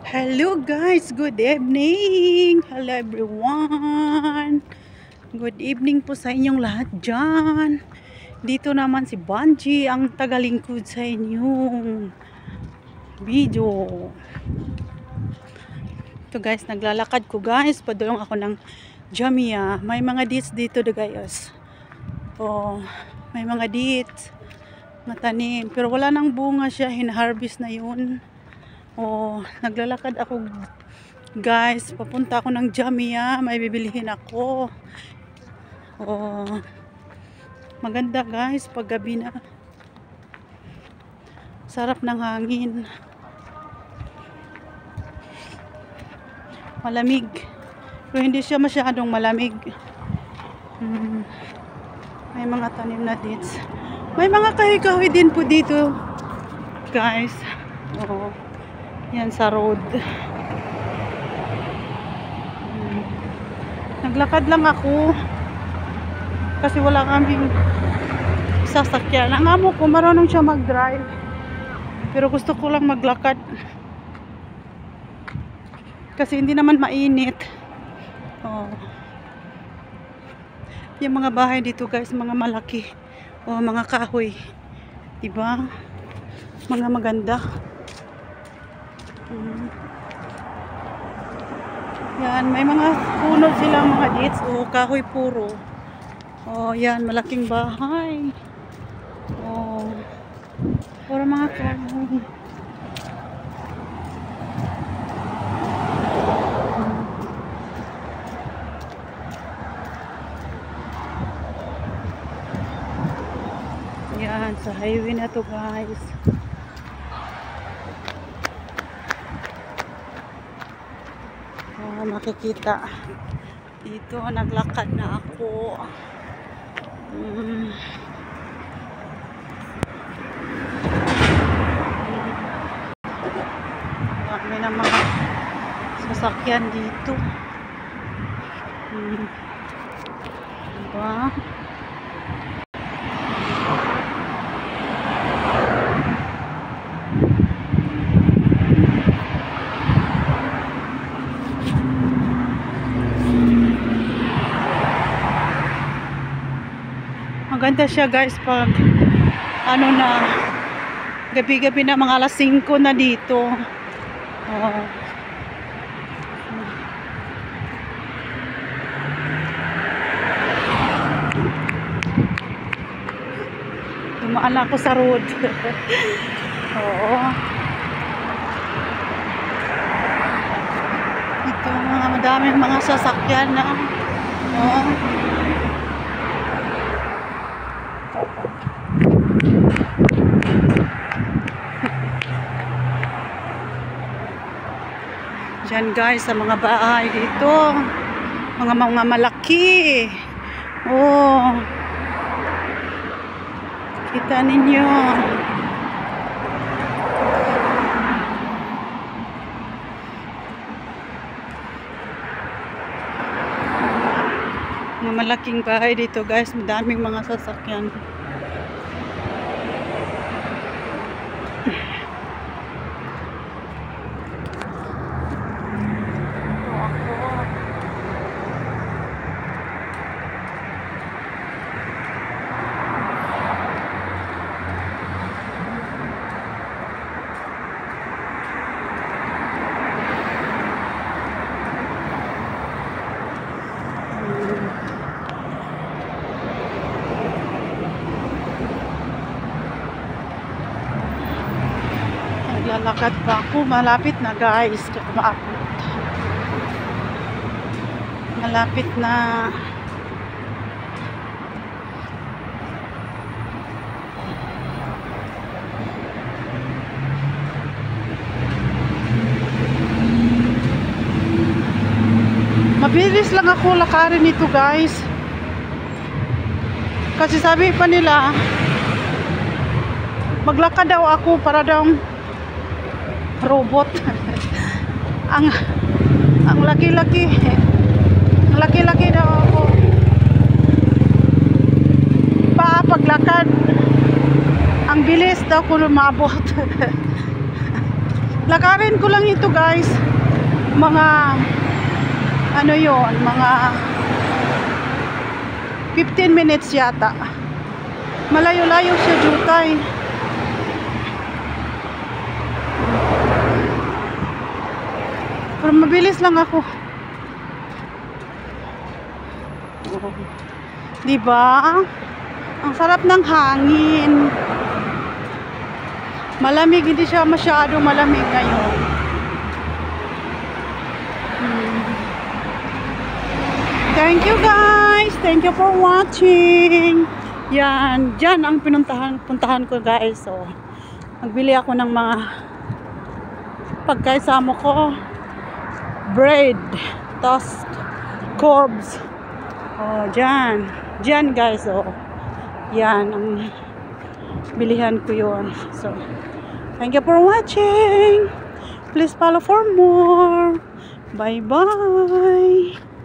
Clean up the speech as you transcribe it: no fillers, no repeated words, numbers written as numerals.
Hello guys, good evening. Hello everyone. Good evening po sa inyong lahat dyan. Dito naman si Banji ang tagalingkod sa inyong video. Ito guys, naglalakad ko guys. Padulong ako ng Jamia. May mga dates dito guys. Oh, may mga dates. Matanim. Pero wala nang bunga siya. Hina-harvest na yun. Oh, naglalakad ako guys, papunta ako ng Jamia, may bibilihin ako. Oh, maganda guys pag gabi na, sarap ng hangin, malamig pero hindi siya masyadong malamig. May mga tanim na dates, may mga kahoy-kahoy din po dito guys. Oh, yan sa road. Naglakad lang ako kasi wala kaming sasakyan. Ang amo ko marunong siya mag-drive pero gusto ko lang maglakad kasi hindi naman mainit. Oh, yung mga bahay dito guys, mga malaki, oh, mga kahoy, diba, mga maganda. Yan, may mga puno silang mga dates. O, kahoy puro. O, yan, malaking bahay. O, puro mga kahoy. Yan, sa highway na to guys. Makikita dito, naglakad na ako. May na mga sasakyan dito. Diba? Maganda siya guys pag ano na, gabi-gabi na, mga alas 5 na dito. Oh. Dumaan ako sa road. Oo. Ito mga madaming mga sasakyan na. Oh. Diyan guys, sa mga bahay dito, mga malaki. Oh, kita ninyo. Mga malaking bahay dito guys, madaming mga sasakyan. Naglalakad pa ako, malapit na guys, kumaabot. Malapit na. Mabilis lang ako lakarin nito guys. Kasi sabi pa nila, maglakad daw ako para daw robot. ang laki-laki. Ang laki-laki daw ako. Paglakad, ang bilis daw ko lumabot. Lakarin ko lang ito guys. Mga ano yon, mga 15 minutes yata. Malayo-layo siya, Jutay. Pero mabilis lang ako. Oh. Diba? Ang sarap ng hangin. Malamig, hindi siya masyadong malamig ngayon. Thank you guys. Thank you for watching. Yan, dyan ang puntahan ko guys. So, nagbili ako ng mga pagkaisama ko. Bread, toast, carbs. Oh, dyan. Dyan guys. Oh, yan ang bilihan ko yun. So, thank you for watching. Please follow for more. Bye bye.